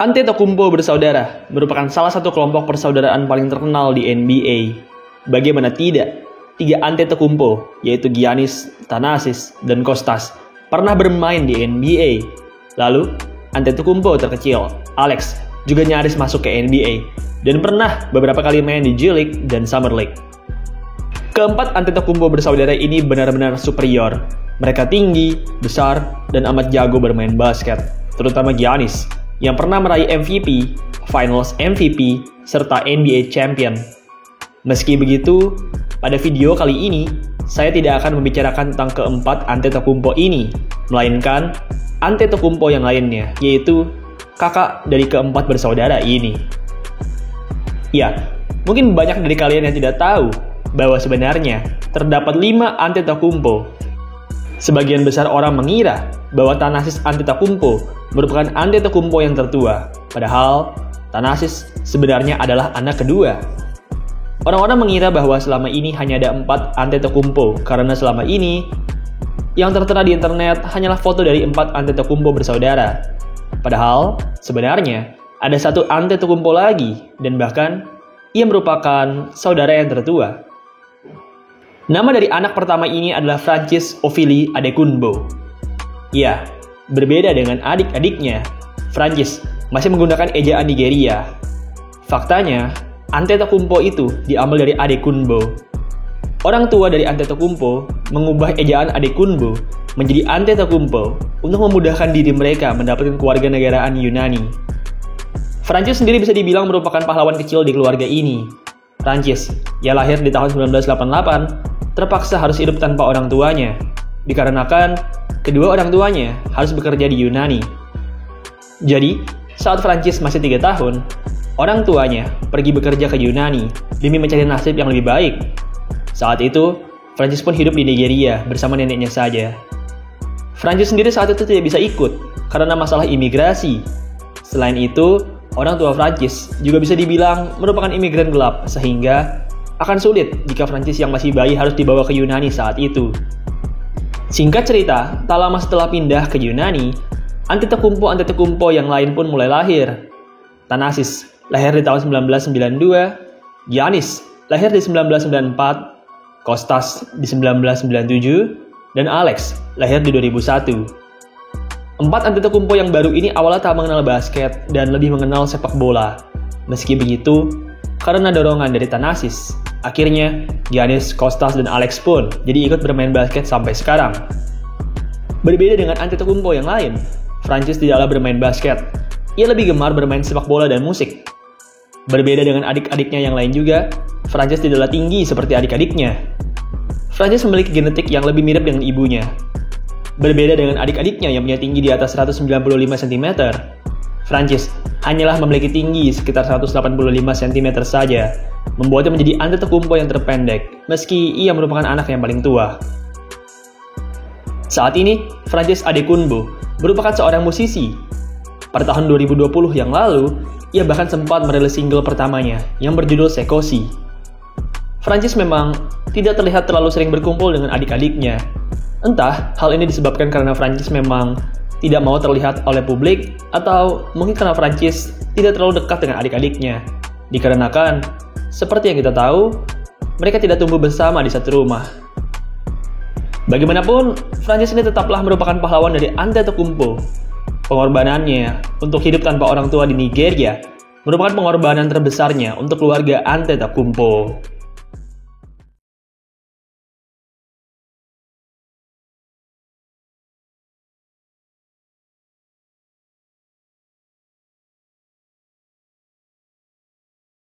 Antetokounmpo bersaudara merupakan salah satu kelompok persaudaraan paling terkenal di NBA. Bagaimana tidak, tiga Antetokounmpo, yaitu Giannis, Thanasis, dan Kostas, pernah bermain di NBA. Lalu, Antetokounmpo terkecil, Alex, juga nyaris masuk ke NBA, dan pernah beberapa kali main di G League dan Summer League. Keempat Antetokounmpo bersaudara ini benar-benar superior. Mereka tinggi, besar, dan amat jago bermain basket, terutama Giannis, yang pernah meraih MVP, Finals MVP, serta NBA Champion. Meski begitu, pada video kali ini, saya tidak akan membicarakan tentang keempat Antetokounmpo ini, melainkan Antetokounmpo yang lainnya, yaitu kakak dari keempat bersaudara ini. Ya, mungkin banyak dari kalian yang tidak tahu bahwa sebenarnya terdapat 5 Antetokounmpo. Sebagian besar orang mengira bahwa Thanasis Antetokounmpo merupakan Antetokounmpo yang tertua, padahal Thanasis sebenarnya adalah anak kedua. Orang-orang mengira bahwa selama ini hanya ada 4 Antetokounmpo karena selama ini yang tertera di internet hanyalah foto dari 4 Antetokounmpo bersaudara. Padahal sebenarnya ada 1 Antetokounmpo lagi, dan bahkan ia merupakan saudara yang tertua. Nama dari anak pertama ini adalah Francis Ovilie Adetokounmpo. Ya, berbeda dengan adik-adiknya, Francis masih menggunakan ejaan Nigeria. Faktanya, Antetokounmpo itu diambil dari Adetokounmpo. Orang tua dari Antetokounmpo mengubah ejaan Adetokounmpo menjadi Antetokounmpo untuk memudahkan diri mereka mendapatkan kewarganegaraan Yunani. Francis sendiri bisa dibilang merupakan pahlawan kecil di keluarga ini. Francis, yang lahir di tahun 1988, terpaksa harus hidup tanpa orang tuanya, dikarenakan kedua orang tuanya harus bekerja di Yunani. Jadi, saat Francis masih 3 tahun, orang tuanya pergi bekerja ke Yunani demi mencari nasib yang lebih baik. Saat itu, Francis pun hidup di Nigeria bersama neneknya saja. Francis sendiri saat itu tidak bisa ikut karena masalah imigrasi. Selain itu, orang tua Francis juga bisa dibilang merupakan imigran gelap, sehingga akan sulit jika Francis yang masih bayi harus dibawa ke Yunani saat itu. Singkat cerita, tak lama setelah pindah ke Yunani, Antetokounmpo yang lain pun mulai lahir. Thanasis lahir di tahun 1992, Giannis lahir di 1994, Kostas di 1997, dan Alex lahir di 2001. 4 Antetokounmpo yang baru ini awalnya tak mengenal basket dan lebih mengenal sepak bola. Meski begitu, karena dorongan dari Thanasis, akhirnya Giannis, Kostas, dan Alex pun jadi ikut bermain basket sampai sekarang. Berbeda dengan Antetokounmpo yang lain, Francis tidaklah bermain basket. Ia lebih gemar bermain sepak bola dan musik. Berbeda dengan adik-adiknya yang lain juga, Francis tidaklah tinggi seperti adik-adiknya. Francis memiliki genetik yang lebih mirip dengan ibunya. Berbeda dengan adik-adiknya yang punya tinggi di atas 195 cm, Francis hanyalah memiliki tinggi sekitar 185 cm saja, membuatnya menjadi Antetokounmpo yang terpendek, meski ia merupakan anak yang paling tua. Saat ini, Francis Adetokounmpo merupakan seorang musisi. Pada tahun 2020 yang lalu, ia bahkan sempat merilis single pertamanya yang berjudul Sekosi. Francis memang tidak terlihat terlalu sering berkumpul dengan adik-adiknya. Entah hal ini disebabkan karena Francis memang tidak mau terlihat oleh publik, atau mungkin karena Francis tidak terlalu dekat dengan adik-adiknya. Dikarenakan, seperti yang kita tahu, mereka tidak tumbuh bersama di satu rumah. Bagaimanapun, Francis ini tetaplah merupakan pahlawan dari Antetokounmpo. Pengorbanannya untuk hidup tanpa orang tua di Nigeria merupakan pengorbanan terbesarnya untuk keluarga Antetokounmpo.